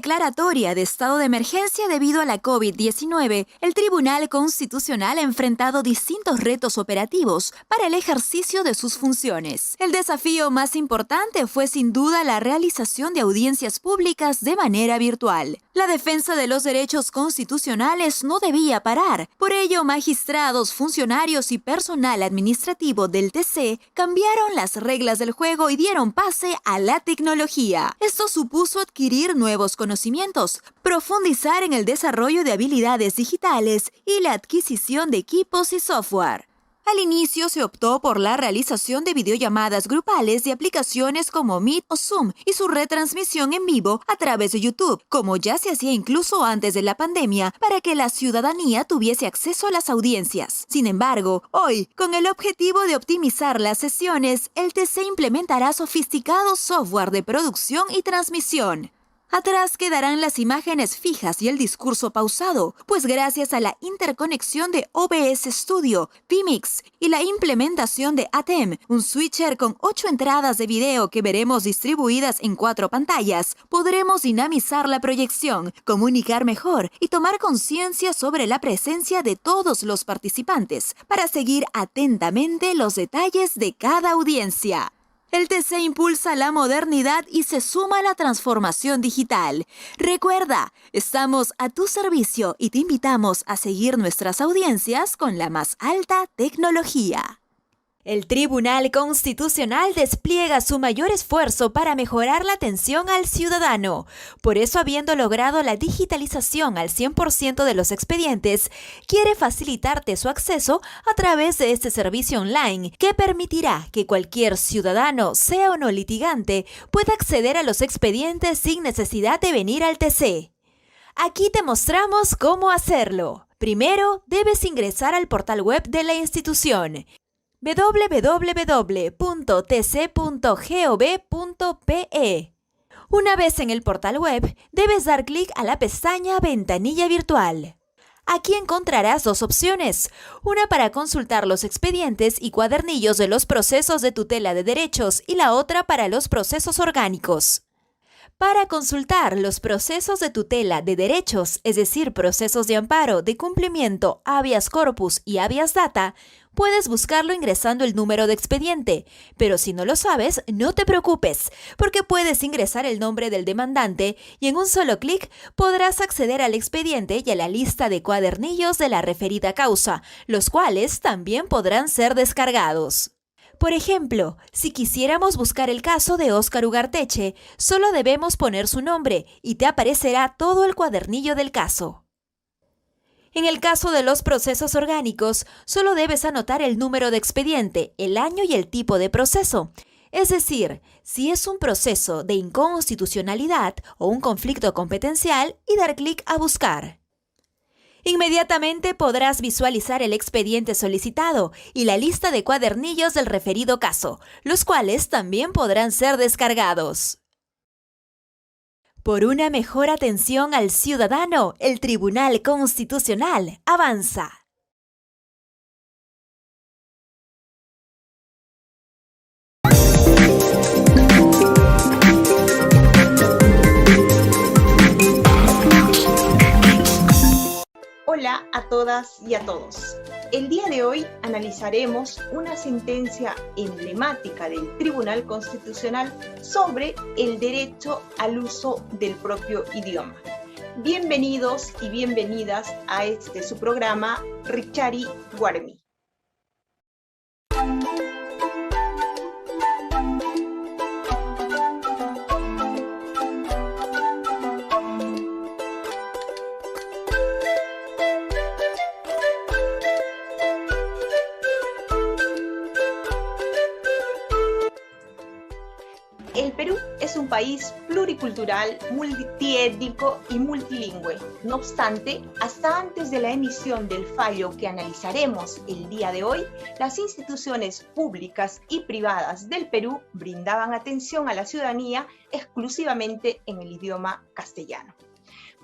declaratoria de estado de emergencia debido a la COVID-19, el Tribunal Constitucional ha enfrentado distintos retos operativos para el ejercicio de sus funciones. El desafío más importante fue sin duda la realización de audiencias públicas de manera virtual. La defensa de los derechos constitucionales no debía parar. Por ello, magistrados, funcionarios y personal administrativo del TC cambiaron las reglas del juego y dieron pase a la tecnología. Esto supuso adquirir nuevos conocimientos, profundizar en el desarrollo de habilidades digitales y la adquisición de equipos y software. Al inicio se optó por la realización de videollamadas grupales de aplicaciones como Meet o Zoom y su retransmisión en vivo a través de YouTube, como ya se hacía incluso antes de la pandemia, para que la ciudadanía tuviese acceso a las audiencias. Sin embargo, hoy, con el objetivo de optimizar las sesiones, el TC implementará sofisticado software de producción y transmisión. Atrás quedarán las imágenes fijas y el discurso pausado, pues gracias a la interconexión de OBS Studio, vMix y la implementación de ATEM, un switcher con 8 entradas de video que veremos distribuidas en 4 pantallas, podremos dinamizar la proyección, comunicar mejor y tomar conciencia sobre la presencia de todos los participantes para seguir atentamente los detalles de cada audiencia. El TC impulsa la modernidad y se suma a la transformación digital. Recuerda, estamos a tu servicio y te invitamos a seguir nuestras audiencias con la más alta tecnología. El Tribunal Constitucional despliega su mayor esfuerzo para mejorar la atención al ciudadano. Por eso, habiendo logrado la digitalización al 100% de los expedientes, quiere facilitarte su acceso a través de este servicio online que permitirá que cualquier ciudadano, sea o no litigante, pueda acceder a los expedientes sin necesidad de venir al TC. Aquí te mostramos cómo hacerlo. Primero, debes ingresar al portal web de la institución www.tc.gov.pe. Una vez en el portal web, debes dar clic a la pestaña Ventanilla Virtual. Aquí encontrarás 2 opciones, una para consultar los expedientes y cuadernillos de los procesos de tutela de derechos y la otra para los procesos orgánicos. Para consultar los procesos de tutela de derechos, es decir, procesos de amparo, de cumplimiento, habeas corpus y habeas data, puedes buscarlo ingresando el número de expediente, pero si no lo sabes, no te preocupes, porque puedes ingresar el nombre del demandante y en un solo clic podrás acceder al expediente y a la lista de cuadernillos de la referida causa, los cuales también podrán ser descargados. Por ejemplo, si quisiéramos buscar el caso de Óscar Ugarteche, solo debemos poner su nombre y te aparecerá todo el cuadernillo del caso. En el caso de los procesos orgánicos, solo debes anotar el número de expediente, el año y el tipo de proceso. Es decir, si es un proceso de inconstitucionalidad o un conflicto competencial y dar clic a buscar. Inmediatamente podrás visualizar el expediente solicitado y la lista de cuadernillos del referido caso, los cuales también podrán ser descargados. Por una mejor atención al ciudadano, el Tribunal Constitucional avanza. Hola a todas y a todos. El día de hoy analizaremos una sentencia emblemática del Tribunal Constitucional sobre el derecho al uso del propio idioma. Bienvenidos y bienvenidas a su programa Richari Guarmi. El Perú es un país pluricultural, multiétnico y multilingüe. No obstante, hasta antes de la emisión del fallo que analizaremos el día de hoy, las instituciones públicas y privadas del Perú brindaban atención a la ciudadanía exclusivamente en el idioma castellano.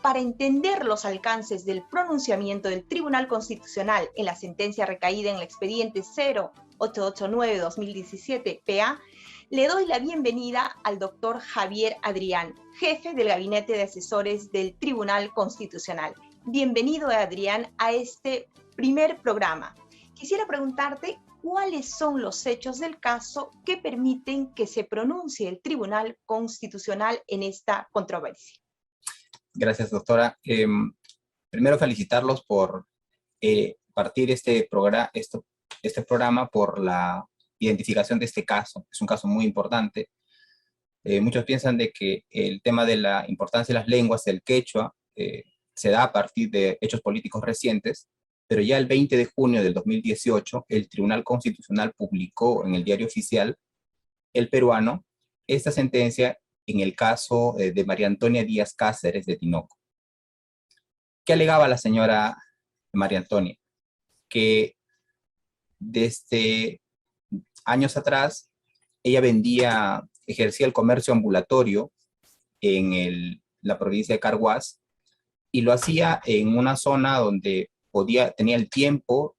Para entender los alcances del pronunciamiento del Tribunal Constitucional en la sentencia recaída en el expediente 0889-2017 PA, Le doy la bienvenida al doctor Javier Adrián, jefe del Gabinete de Asesores del Tribunal Constitucional. Bienvenido, Adrián, a este primer programa. Quisiera preguntarte cuáles son los hechos del caso que permiten que se pronuncie el Tribunal Constitucional en esta controversia. Gracias, doctora. Primero felicitarlos por partir este programa por la identificación de este caso. Es un caso muy importante. Muchos piensan de que el tema de la importancia de las lenguas, del quechua, se da a partir de hechos políticos recientes, pero ya el 20 de junio del 2018, el Tribunal Constitucional publicó en el Diario Oficial, El Peruano, esta sentencia en el caso de María Antonia Díaz Cáceres de Tinoco. ¿Qué alegaba la señora María Antonia? Que desde años atrás, ella ejercía el comercio ambulatorio en la provincia de Carhuaz, y lo hacía en una zona donde tenía el tiempo,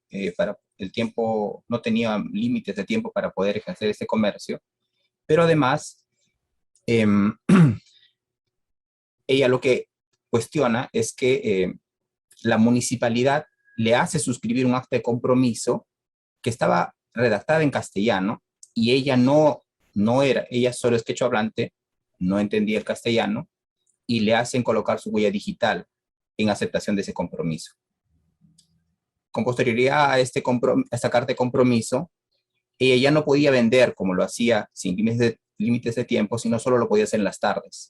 no tenía límites de tiempo para poder ejercer este comercio, pero además, ella lo que cuestiona es que la municipalidad le hace suscribir un acta de compromiso que estaba redactada en castellano, y ella ella solo es quechua hablante, no entendía el castellano, y le hacen colocar su huella digital en aceptación de ese compromiso. Con posterioridad a esta carta de compromiso, ella ya no podía vender como lo hacía sin límites de tiempo, sino solo lo podía hacer en las tardes.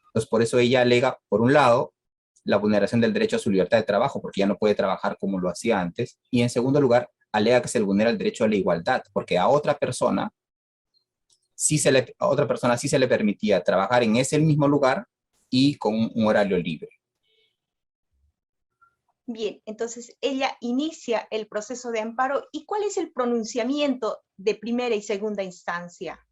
Entonces, por eso ella alega, por un lado, la vulneración del derecho a su libertad de trabajo, porque ya no puede trabajar como lo hacía antes, y en segundo lugar, alega que se le vulnera el derecho a la igualdad, porque a otra persona sí se le permitía trabajar en ese mismo lugar y con un horario libre. Bien, entonces ella inicia el proceso de amparo. ¿Y cuál es el pronunciamiento de primera y segunda instancia?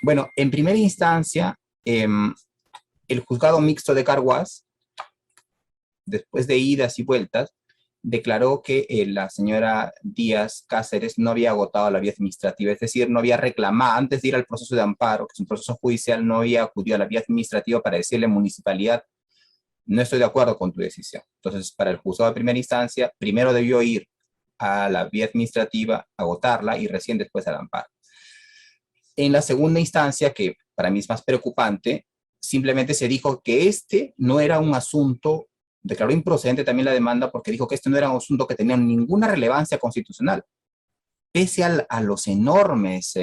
Bueno, en primera instancia, el juzgado mixto de Carhuaz, después de idas y vueltas, declaró que la señora Díaz Cáceres no había agotado la vía administrativa, es decir, no había reclamado, antes de ir al proceso de amparo, que es un proceso judicial, no había acudido a la vía administrativa para decirle municipalidad, no estoy de acuerdo con tu decisión. Entonces, para el juzgado de primera instancia, primero debió ir a la vía administrativa, agotarla, y recién después al amparo. En la segunda instancia, que para mí es más preocupante, simplemente se dijo que este no era un asunto, declaró improcedente también la demanda, porque dijo que este no era un asunto que tenía ninguna relevancia constitucional, pese a los enormes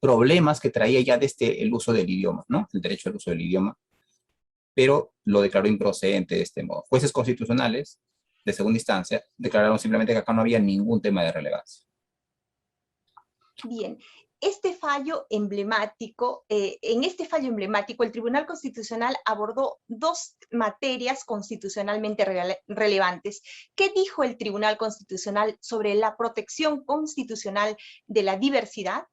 problemas que traía ya desde el uso del idioma, ¿no? El derecho al uso del idioma, pero lo declaró improcedente de este modo. Jueces constitucionales de segunda instancia declararon simplemente que acá no había ningún tema de relevancia. Bien, este fallo emblemático, en este fallo emblemático, el Tribunal Constitucional abordó dos materias constitucionalmente relevantes. ¿Qué dijo el Tribunal Constitucional sobre la protección constitucional de la diversidad?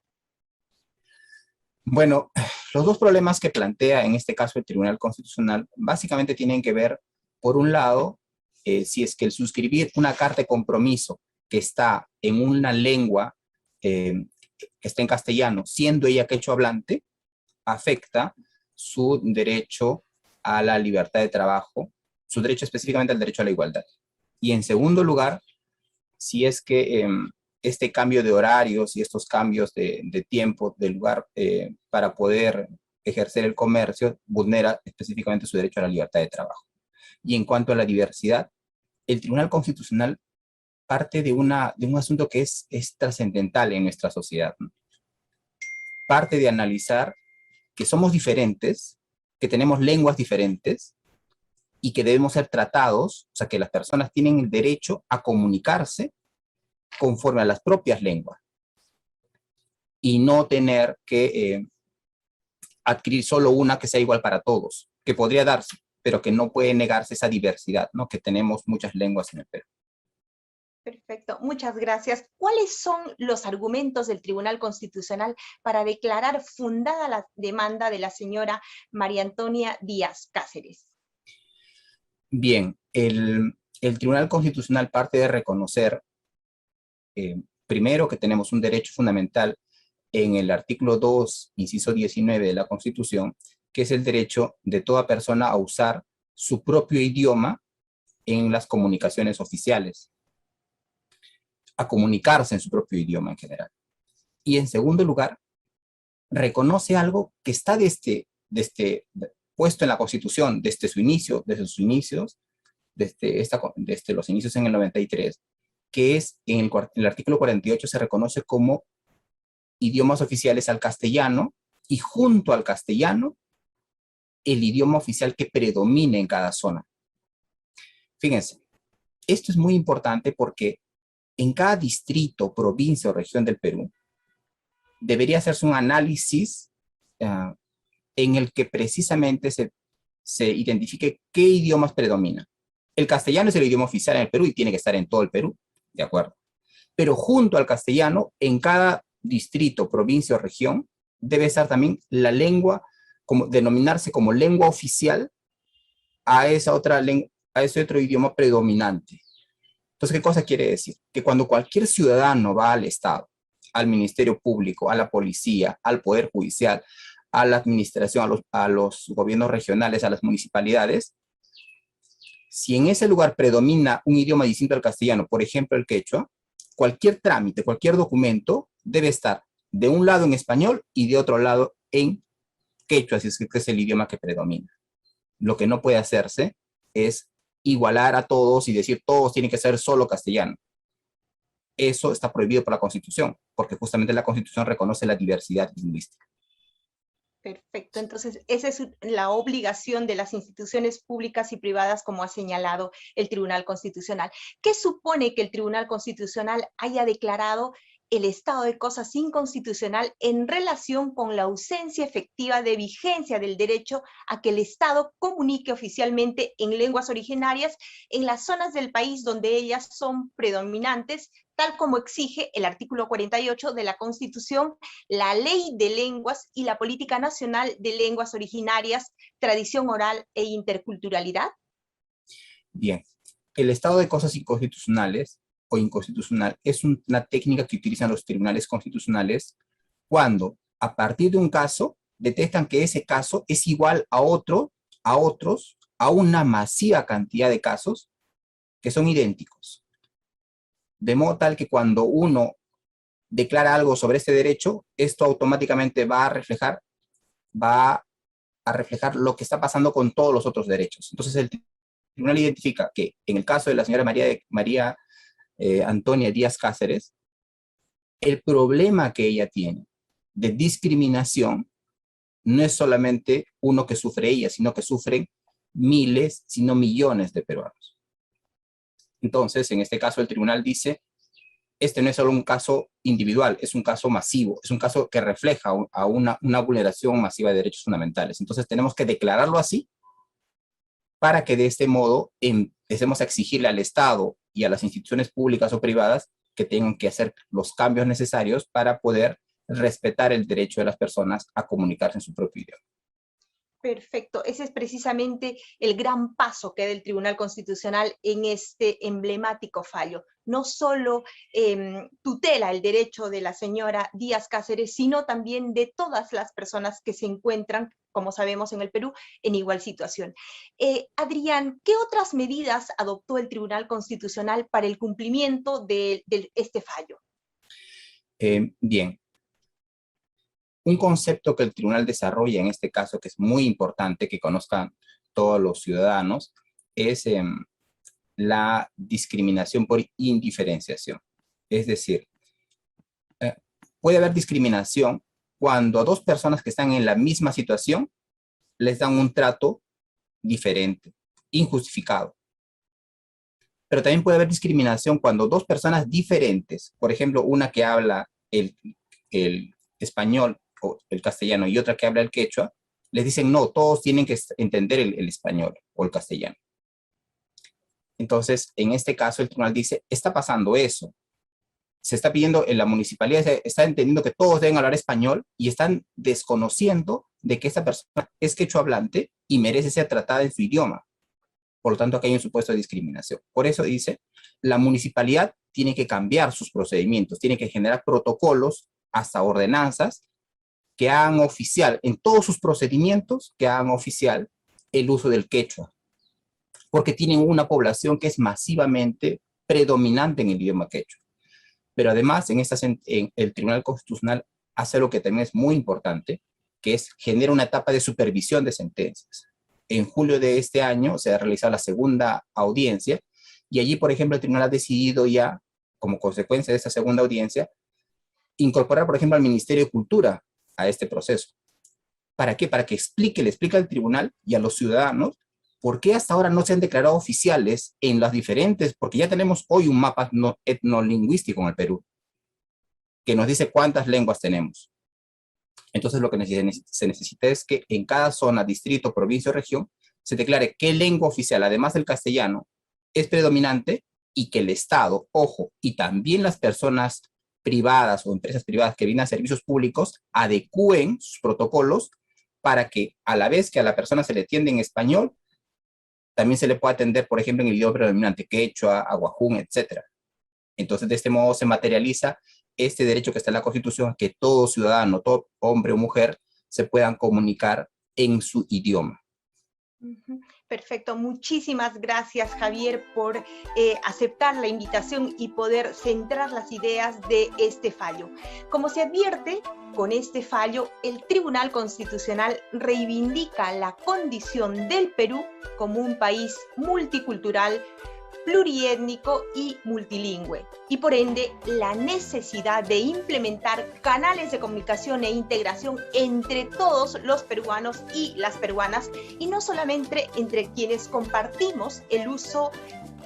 Bueno, los dos problemas que plantea en este caso el Tribunal Constitucional básicamente tienen que ver, por un lado, si es que el suscribir una carta de compromiso que está en una lengua que está en castellano, siendo ella quechua hablante, afecta su derecho a la libertad de trabajo, su derecho específicamente al derecho a la igualdad. Y en segundo lugar, si es que este cambio de horarios y estos cambios de tiempo, de lugar, para poder ejercer el comercio, vulnera específicamente su derecho a la libertad de trabajo. Y en cuanto a la diversidad, el Tribunal Constitucional parte de un asunto que es trascendental en nuestra sociedad, ¿no? Parte de analizar que somos diferentes, que tenemos lenguas diferentes y que debemos ser tratados, o sea, que las personas tienen el derecho a comunicarse conforme a las propias lenguas y no tener que adquirir solo una que sea igual para todos, que podría darse, pero que no puede negarse esa diversidad, ¿no? Que tenemos muchas lenguas en el Perú. Perfecto, muchas gracias. ¿Cuáles son los argumentos del Tribunal Constitucional para declarar fundada la demanda de la señora María Antonia Díaz Cáceres? Bien, el Tribunal Constitucional parte de reconocer, primero, que tenemos un derecho fundamental en el artículo 2, inciso 19 de la Constitución, que es el derecho de toda persona a usar su propio idioma en las comunicaciones oficiales, a comunicarse en su propio idioma en general. Y en segundo lugar, reconoce algo que está puesto en la Constitución desde sus inicios, desde los inicios en el 93, que es en el artículo 48 se reconoce como idiomas oficiales al castellano, y junto al castellano, el idioma oficial que predomine en cada zona. Fíjense, esto es muy importante porque en cada distrito, provincia o región del Perú, debería hacerse un análisis en el que precisamente se identifique qué idiomas predominan. El castellano es el idioma oficial en el Perú y tiene que estar en todo el Perú, ¿de acuerdo? Pero junto al castellano, en cada distrito, provincia o región, debe estar también la lengua, denominarse como lengua oficial a ese otro idioma predominante. Entonces, ¿qué cosa quiere decir? Que cuando cualquier ciudadano va al Estado, al Ministerio Público, a la policía, al Poder Judicial, a la administración, a los gobiernos regionales, a las municipalidades, si en ese lugar predomina un idioma distinto al castellano, por ejemplo el quechua, cualquier trámite, cualquier documento debe estar de un lado en español y de otro lado en quechua, si es que es el idioma que predomina. Lo que no puede hacerse es igualar a todos y decir todos tienen que ser solo castellano. Eso está prohibido por la Constitución, porque justamente la Constitución reconoce la diversidad lingüística. Perfecto, entonces esa es la obligación de las instituciones públicas y privadas, como ha señalado el Tribunal Constitucional. ¿Qué supone que el Tribunal Constitucional haya declarado el estado de cosas inconstitucional en relación con la ausencia efectiva de vigencia del derecho a que el Estado comunique oficialmente en lenguas originarias en las zonas del país donde ellas son predominantes, tal como exige el artículo 48 de la Constitución, la Ley de Lenguas y la Política Nacional de Lenguas Originarias, Tradición Oral e Interculturalidad? Bien, el estado de cosas inconstitucionales o inconstitucional es una técnica que utilizan los tribunales constitucionales cuando, a partir de un caso, detectan que ese caso es igual a otros, a una masiva cantidad de casos que son idénticos. De modo tal que cuando uno declara algo sobre este derecho, esto automáticamente va a reflejar lo que está pasando con todos los otros derechos. Entonces el tribunal identifica que en el caso de la señora María Antonia Díaz Cáceres, el problema que ella tiene de discriminación no es solamente uno que sufre ella, sino que sufren miles, sino millones de peruanos. Entonces, en este caso, el tribunal dice, este no es solo un caso individual, es un caso masivo, es un caso que refleja a una vulneración masiva de derechos fundamentales. Entonces, tenemos que declararlo así para que de este modo empecemos a exigirle al Estado y a las instituciones públicas o privadas que tengan que hacer los cambios necesarios para poder respetar el derecho de las personas a comunicarse en su propio idioma. Perfecto, ese es precisamente el gran paso que da el Tribunal Constitucional en este emblemático fallo. No solo tutela el derecho de la señora Díaz Cáceres, sino también de todas las personas que se encuentran, como sabemos en el Perú, en igual situación. Adrián, ¿qué otras medidas adoptó el Tribunal Constitucional para el cumplimiento de este fallo? Bien. Un concepto que el tribunal desarrolla en este caso, que es muy importante que conozcan todos los ciudadanos, es la discriminación por indiferenciación. Es decir, puede haber discriminación cuando a dos personas que están en la misma situación les dan un trato diferente, injustificado. Pero también puede haber discriminación cuando dos personas diferentes, por ejemplo, una que habla el español o el castellano y otra que habla el quechua, les dicen no, todos tienen que entender el español o el castellano. Entonces, en este caso, el tribunal dice, está pasando eso. Se está pidiendo, en la municipalidad está entendiendo que todos deben hablar español y están desconociendo de que esta persona es quechua hablante y merece ser tratada en su idioma. Por lo tanto, aquí hay un supuesto de discriminación. Por eso dice, la municipalidad tiene que cambiar sus procedimientos, tiene que generar protocolos hasta ordenanzas que hagan oficial, en todos sus procedimientos, que hagan oficial el uso del quechua, porque tienen una población que es masivamente predominante en el idioma quechua. Pero además, en el Tribunal Constitucional hace algo que también es muy importante, que es genera una etapa de supervisión de sentencias. En julio de este año se ha realizado la segunda audiencia, y allí, por ejemplo, el tribunal ha decidido ya, como consecuencia de esa segunda audiencia, incorporar, por ejemplo, al Ministerio de Cultura a este proceso. ¿Para qué? Para que le explique al tribunal y a los ciudadanos por qué hasta ahora no se han declarado oficiales en las diferentes, porque ya tenemos hoy un mapa etnolingüístico en el Perú, que nos dice cuántas lenguas tenemos. Entonces lo que se necesita es que en cada zona, distrito, provincia o región, se declare qué lengua oficial, además del castellano, es predominante, y que el Estado, ojo, y también las personas privadas o empresas privadas que brindan servicios públicos adecúen sus protocolos para que a la vez que a la persona se le atiende en español, también se le puede atender, por ejemplo, en el idioma predominante, quechua, aguajún, etc. Entonces, de este modo se materializa este derecho que está en la Constitución, a que todo ciudadano, todo hombre o mujer, se puedan comunicar en su idioma. Perfecto, muchísimas gracias, Javier, por aceptar la invitación y poder centrar las ideas de este fallo. Como se advierte, con este fallo, el Tribunal Constitucional reivindica la condición del Perú como un país multicultural, pluriétnico y multilingüe, y por ende la necesidad de implementar canales de comunicación e integración entre todos los peruanos y las peruanas, y no solamente entre quienes compartimos el uso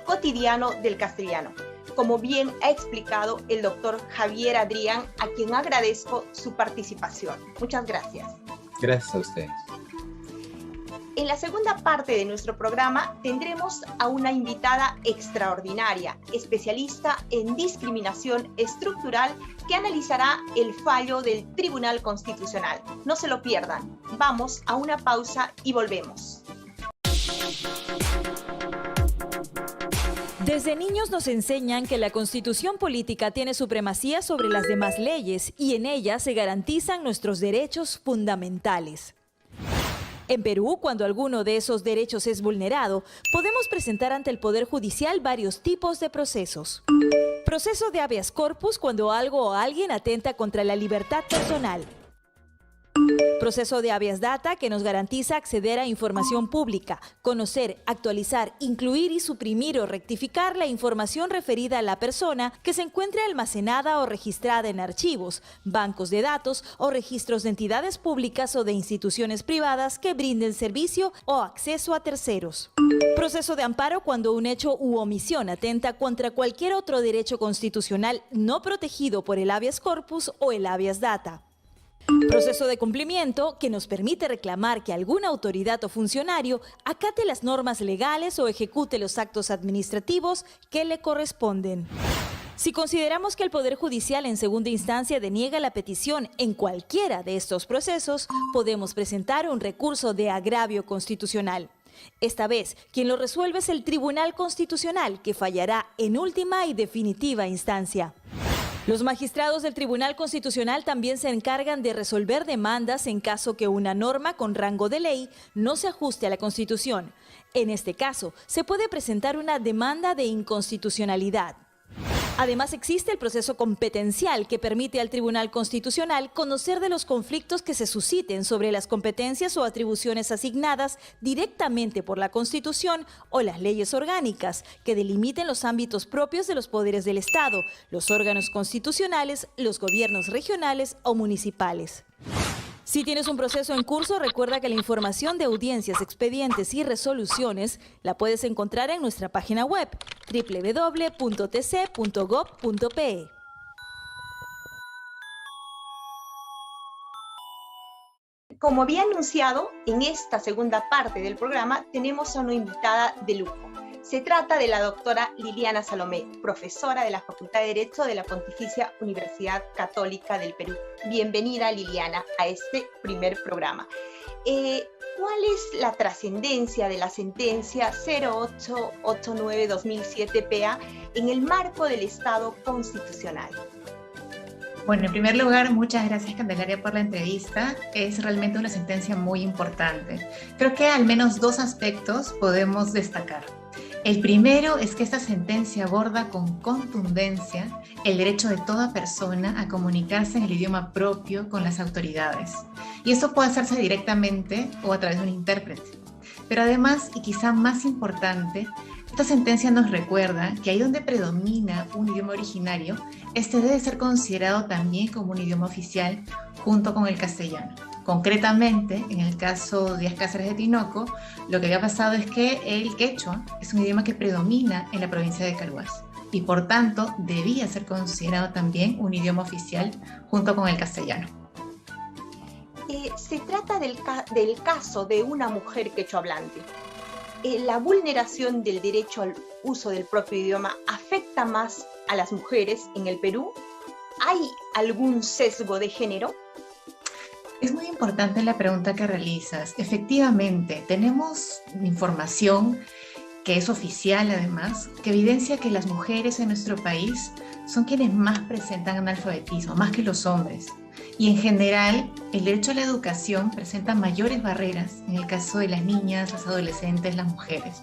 cotidiano del castellano, como bien ha explicado el doctor Javier Adrián, a quien agradezco su participación. Muchas gracias. Gracias a ustedes. En la segunda parte de nuestro programa tendremos a una invitada extraordinaria, especialista en discriminación estructural, que analizará el fallo del Tribunal Constitucional. No se lo pierdan. Vamos a una pausa y volvemos. Desde niños nos enseñan que la Constitución política tiene supremacía sobre las demás leyes y en ella se garantizan nuestros derechos fundamentales. En Perú, cuando alguno de esos derechos es vulnerado, podemos presentar ante el Poder Judicial varios tipos de procesos. Proceso de habeas corpus, cuando algo o alguien atenta contra la libertad personal. Proceso de habeas data, que nos garantiza acceder a información pública, conocer, actualizar, incluir y suprimir o rectificar la información referida a la persona que se encuentre almacenada o registrada en archivos, bancos de datos o registros de entidades públicas o de instituciones privadas que brinden servicio o acceso a terceros. Proceso de amparo, cuando un hecho u omisión atenta contra cualquier otro derecho constitucional no protegido por el habeas corpus o el habeas data. Proceso de cumplimiento, que nos permite reclamar que alguna autoridad o funcionario acate las normas legales o ejecute los actos administrativos que le corresponden. Si consideramos que el Poder Judicial en segunda instancia deniega la petición en cualquiera de estos procesos, podemos presentar un recurso de agravio constitucional. Esta vez, quien lo resuelve es el Tribunal Constitucional, que fallará en última y definitiva instancia. Los magistrados del Tribunal Constitucional también se encargan de resolver demandas en caso que una norma con rango de ley no se ajuste a la Constitución. En este caso, se puede presentar una demanda de inconstitucionalidad. Además, existe el proceso competencial, que permite al Tribunal Constitucional conocer de los conflictos que se susciten sobre las competencias o atribuciones asignadas directamente por la Constitución o las leyes orgánicas, que delimiten los ámbitos propios de los poderes del Estado, los órganos constitucionales, los gobiernos regionales o municipales. Si tienes un proceso en curso, recuerda que la información de audiencias, expedientes y resoluciones la puedes encontrar en nuestra página web www.tc.gov.pe. Como había anunciado, en esta segunda parte del programa tenemos a una invitada de lujo. Se trata de la doctora Liliana Salomé, profesora de la Facultad de Derecho de la Pontificia Universidad Católica del Perú. Bienvenida, Liliana, a este primer programa. ¿Cuál es la trascendencia de la sentencia 0889-2007 PA en el marco del Estado constitucional? Bueno, en primer lugar, muchas gracias, Candelaria, por la entrevista. Es realmente una sentencia muy importante. Creo que al menos dos aspectos podemos destacar. El primero es que esta sentencia aborda con contundencia el derecho de toda persona a comunicarse en el idioma propio con las autoridades. Y eso puede hacerse directamente o a través de un intérprete. Pero además, y quizá más importante, esta sentencia nos recuerda que ahí donde predomina un idioma originario, este debe ser considerado también como un idioma oficial junto con el castellano. Concretamente, en el caso de Díaz Cáceres de Tinoco, lo que había pasado es que el quechua es un idioma que predomina en la provincia de Carhuaz y por tanto debía ser considerado también un idioma oficial junto con el castellano. Se trata del caso de una mujer quechohablante. ¿La vulneración del derecho al uso del propio idioma afecta más a las mujeres en el Perú? ¿Hay algún sesgo de género? Es muy importante la pregunta que realizas. Efectivamente, tenemos información que es oficial además, que evidencia que las mujeres en nuestro país son quienes más presentan analfabetismo, más que los hombres. Y en general, el derecho a la educación presenta mayores barreras en el caso de las niñas, las adolescentes, las mujeres.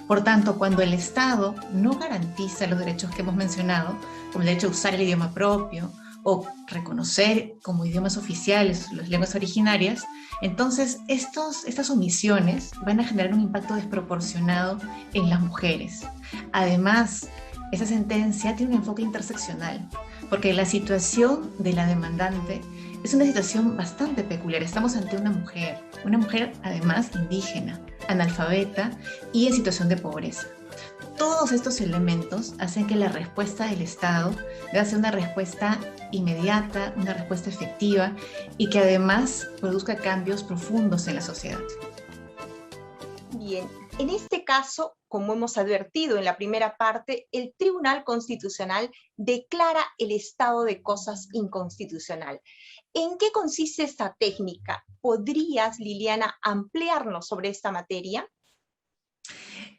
Por tanto, cuando el Estado no garantiza los derechos que hemos mencionado, como el derecho a usar el idioma propio o reconocer como idiomas oficiales las lenguas originarias, entonces estas omisiones van a generar un impacto desproporcionado en las mujeres. Además, esta sentencia tiene un enfoque interseccional, porque la situación de la demandante es una situación bastante peculiar. Estamos ante una mujer además indígena, analfabeta y en situación de pobreza. Todos estos elementos hacen que la respuesta del Estado deba ser una respuesta inmediata, una respuesta efectiva y que además produzca cambios profundos en la sociedad. Bien, en este caso, como hemos advertido en la primera parte, el Tribunal Constitucional declara el estado de cosas inconstitucional. ¿En qué consiste esta técnica? ¿Podrías, Liliana, ampliarnos sobre esta materia?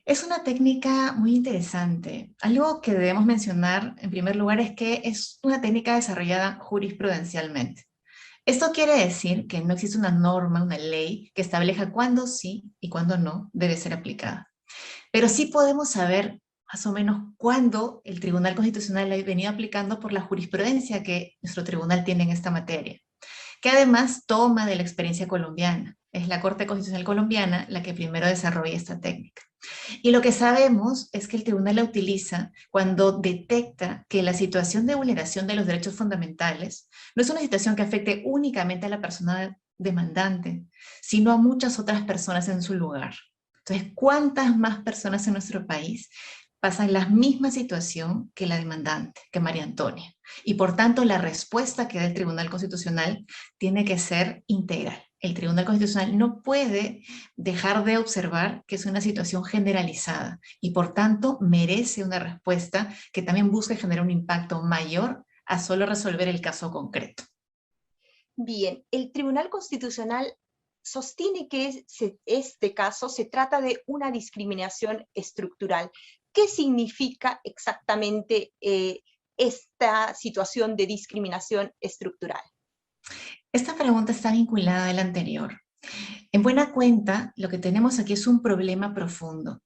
Es una técnica muy interesante. Algo que debemos mencionar en primer lugar es que es una técnica desarrollada jurisprudencialmente. Esto quiere decir que no existe una norma, una ley que establezca cuándo sí y cuándo no debe ser aplicada. Pero sí podemos saber más o menos cuándo el Tribunal Constitucional ha venido aplicando por la jurisprudencia que nuestro tribunal tiene en esta materia, que además toma de la experiencia colombiana. Es la Corte Constitucional Colombiana la que primero desarrolla esta técnica. Y lo que sabemos es que el tribunal la utiliza cuando detecta que la situación de vulneración de los derechos fundamentales no es una situación que afecte únicamente a la persona demandante, sino a muchas otras personas en su lugar. Entonces, ¿cuántas más personas en nuestro país pasan la misma situación que la demandante, que María Antonia? Y por tanto, la respuesta que da el Tribunal Constitucional tiene que ser integral. El Tribunal Constitucional no puede dejar de observar que es una situación generalizada y por tanto merece una respuesta que también busque generar un impacto mayor a solo resolver el caso concreto. Bien, el Tribunal Constitucional sostiene que este caso se trata de una discriminación estructural. ¿Qué significa exactamente esta situación de discriminación estructural? Esta pregunta está vinculada a la anterior. En buena cuenta, lo que tenemos aquí es un problema profundo.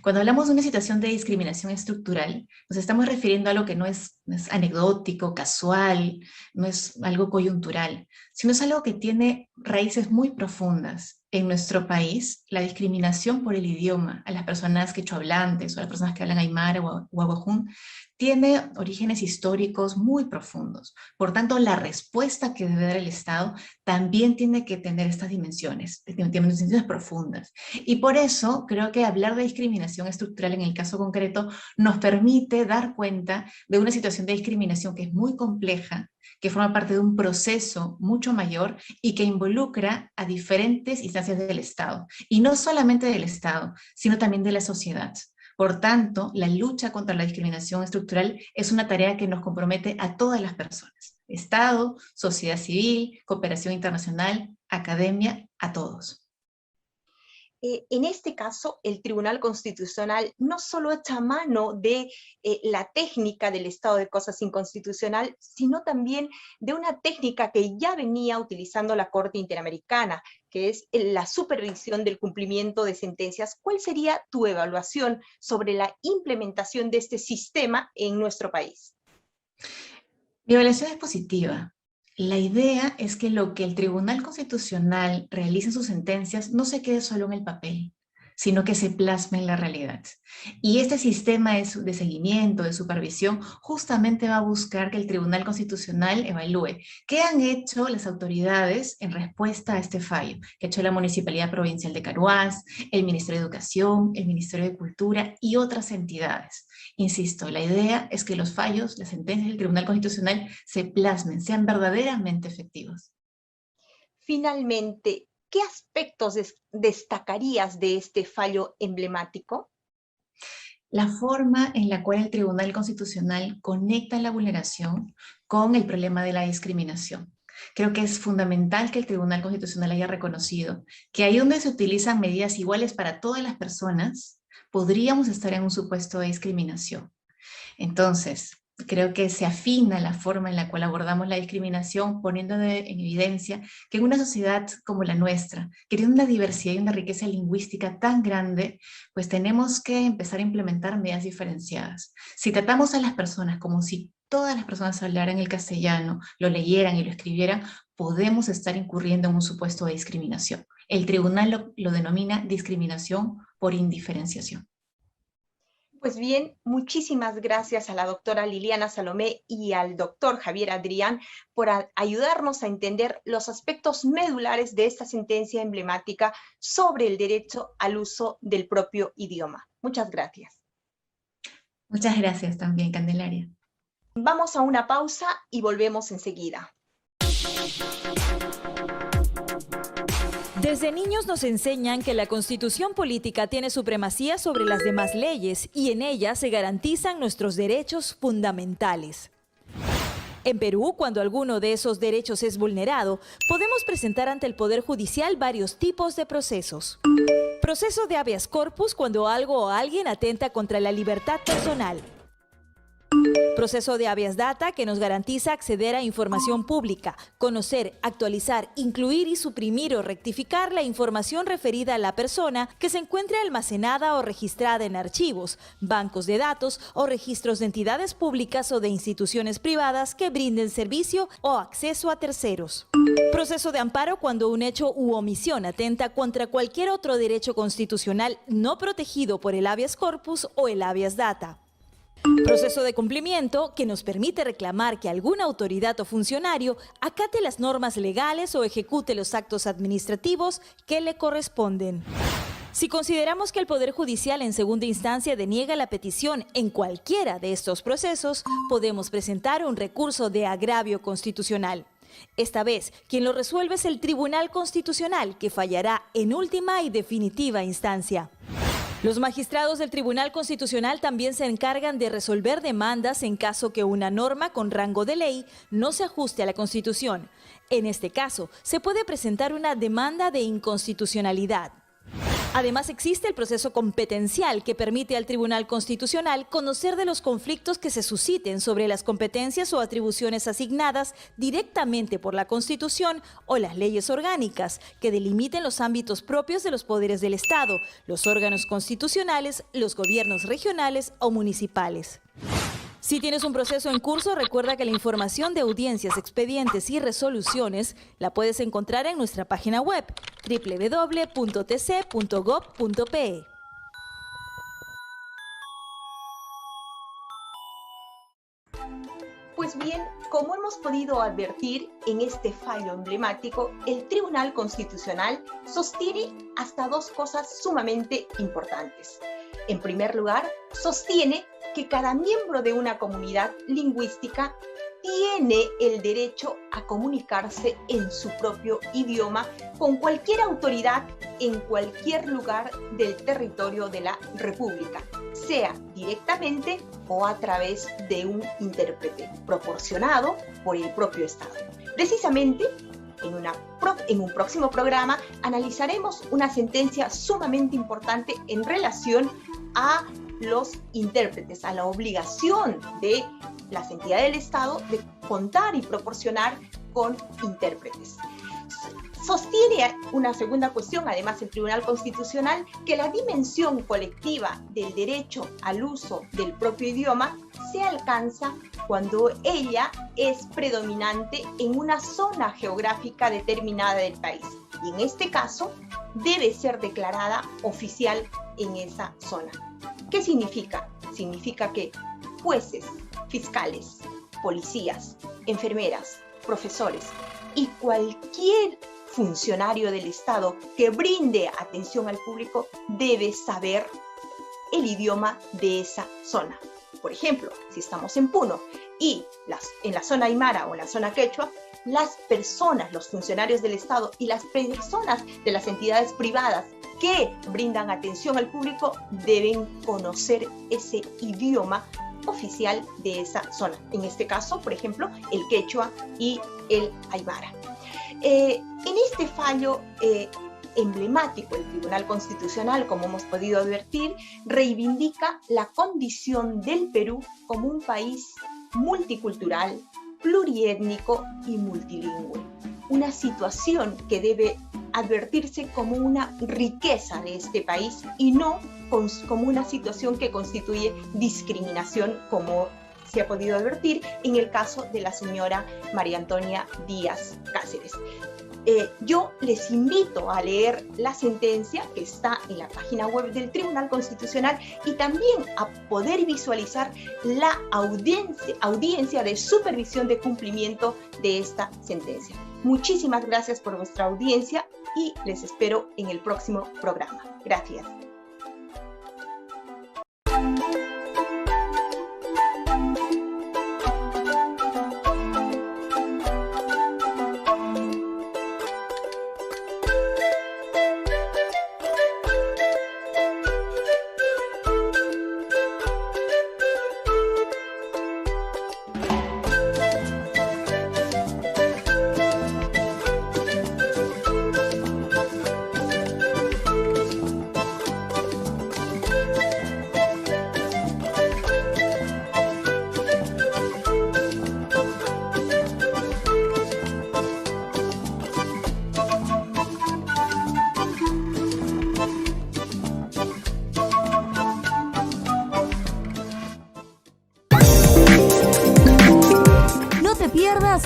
Cuando hablamos de una situación de discriminación estructural, nos estamos refiriendo a algo que no es anecdótico, casual, no es algo coyuntural, sino es algo que tiene raíces muy profundas. En nuestro país, la discriminación por el idioma a las personas quechohablantes o a las personas que hablan aymara o guajún tiene orígenes históricos muy profundos. Por tanto, la respuesta que debe dar el Estado también tiene que tener estas dimensiones profundas. Y por eso creo que hablar de discriminación estructural en el caso concreto nos permite dar cuenta de una situación de discriminación que es muy compleja, que forma parte de un proceso mucho mayor y que involucra a diferentes instancias del Estado. Y no solamente del Estado, sino también de la sociedad. Por tanto, la lucha contra la discriminación estructural es una tarea que nos compromete a todas las personas. Estado, sociedad civil, cooperación internacional, academia, a todos. En este caso, el Tribunal Constitucional no solo echa mano de la técnica del estado de cosas inconstitucional, sino también de una técnica que ya venía utilizando la Corte Interamericana, que es la supervisión del cumplimiento de sentencias. ¿Cuál sería tu evaluación sobre la implementación de este sistema en nuestro país? Mi evaluación es positiva. La idea es que lo que el Tribunal Constitucional realice en sus sentencias no se quede solo en el papel, sino que se plasme en la realidad. Y este sistema de seguimiento, de supervisión, justamente va a buscar que el Tribunal Constitucional evalúe qué han hecho las autoridades en respuesta a este fallo, que ha hecho la Municipalidad Provincial de Caruás, el Ministerio de Educación, el Ministerio de Cultura y otras entidades. Insisto, la idea es que los fallos, las sentencias del Tribunal Constitucional se plasmen, sean verdaderamente efectivos. Finalmente, ¿qué aspectos destacarías de este fallo emblemático? La forma en la cual el Tribunal Constitucional conecta la vulneración con el problema de la discriminación. Creo que es fundamental que el Tribunal Constitucional haya reconocido que ahí donde se utilizan medidas iguales para todas las personas, podríamos estar en un supuesto de discriminación. Entonces, creo que se afina la forma en la cual abordamos la discriminación, poniendo en evidencia que en una sociedad como la nuestra, que tiene una diversidad y una riqueza lingüística tan grande, pues tenemos que empezar a implementar medidas diferenciadas. Si tratamos a las personas como si todas las personas hablaran el castellano, lo leyeran y lo escribieran, podemos estar incurriendo en un supuesto de discriminación. El tribunal lo denomina discriminación por indiferenciación. Pues bien, muchísimas gracias a la doctora Liliana Salomé y al doctor Javier Adrián por ayudarnos a entender los aspectos medulares de esta sentencia emblemática sobre el derecho al uso del propio idioma. Muchas gracias. Muchas gracias también, Candelaria. Vamos a una pausa y volvemos enseguida. Desde niños nos enseñan que la Constitución política tiene supremacía sobre las demás leyes y en ella se garantizan nuestros derechos fundamentales. En Perú, cuando alguno de esos derechos es vulnerado, podemos presentar ante el Poder Judicial varios tipos de procesos. Proceso de habeas corpus, cuando algo o alguien atenta contra la libertad personal. Proceso de habeas data, que nos garantiza acceder a información pública, conocer, actualizar, incluir y suprimir o rectificar la información referida a la persona que se encuentre almacenada o registrada en archivos, bancos de datos o registros de entidades públicas o de instituciones privadas que brinden servicio o acceso a terceros. Proceso de amparo, cuando un hecho u omisión atenta contra cualquier otro derecho constitucional no protegido por el habeas corpus o el habeas data. Proceso de cumplimiento, que nos permite reclamar que alguna autoridad o funcionario acate las normas legales o ejecute los actos administrativos que le corresponden. Si consideramos que el Poder Judicial en segunda instancia deniega la petición en cualquiera de estos procesos, podemos presentar un recurso de agravio constitucional. Esta vez, quien lo resuelve es el Tribunal Constitucional, que fallará en última y definitiva instancia. Los magistrados del Tribunal Constitucional también se encargan de resolver demandas en caso que una norma con rango de ley no se ajuste a la Constitución. En este caso, se puede presentar una demanda de inconstitucionalidad. Además, existe el proceso competencial, que permite al Tribunal Constitucional conocer de los conflictos que se susciten sobre las competencias o atribuciones asignadas directamente por la Constitución o las leyes orgánicas, que delimiten los ámbitos propios de los poderes del Estado, los órganos constitucionales, los gobiernos regionales o municipales. Si tienes un proceso en curso, recuerda que la información de audiencias, expedientes y resoluciones la puedes encontrar en nuestra página web www.tc.gov.pe. Pues bien, como hemos podido advertir en este fallo emblemático, el Tribunal Constitucional sostiene hasta dos cosas sumamente importantes. En primer lugar, sostiene que cada miembro de una comunidad lingüística tiene el derecho a comunicarse en su propio idioma con cualquier autoridad en cualquier lugar del territorio de la República, sea directamente o a través de un intérprete proporcionado por el propio Estado. Precisamente, En un próximo programa analizaremos una sentencia sumamente importante en relación a los intérpretes, a la obligación de las entidades del Estado de contar y proporcionar con intérpretes. Sostiene una segunda cuestión, además, el Tribunal Constitucional, que la dimensión colectiva del derecho al uso del propio idioma se alcanza cuando ella es predominante en una zona geográfica determinada del país. Y en este caso, debe ser declarada oficial en esa zona. ¿Qué significa? Significa que jueces, fiscales, policías, enfermeras, profesores y cualquier funcionario del Estado que brinde atención al público debe saber el idioma de esa zona. Por ejemplo, si estamos en Puno y en la zona aymara o en la zona quechua, las personas, los funcionarios del Estado y las personas de las entidades privadas que brindan atención al público deben conocer ese idioma oficial de esa zona. En este caso, por ejemplo, el quechua y el aymara. En este fallo emblemático, el Tribunal Constitucional, como hemos podido advertir, reivindica la condición del Perú como un país multicultural, pluriétnico y multilingüe. Una situación que debe advertirse como una riqueza de este país y no como una situación que constituye discriminación, como se ha podido advertir en el caso de la señora María Antonia Díaz Cáceres. Yo les invito a leer la sentencia que está en la página web del Tribunal Constitucional y también a poder visualizar la audiencia de supervisión de cumplimiento de esta sentencia. Muchísimas gracias por vuestra audiencia y les espero en el próximo programa. Gracias.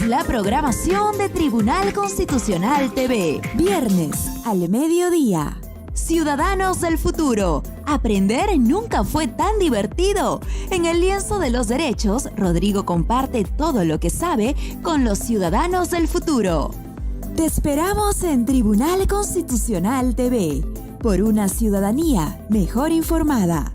La programación de Tribunal Constitucional TV. Viernes al mediodía. Ciudadanos del futuro. Aprender nunca fue tan divertido. En el lienzo de los derechos, Rodrigo comparte todo lo que sabe con los ciudadanos del futuro. Te esperamos en Tribunal Constitucional TV. Por una ciudadanía mejor informada.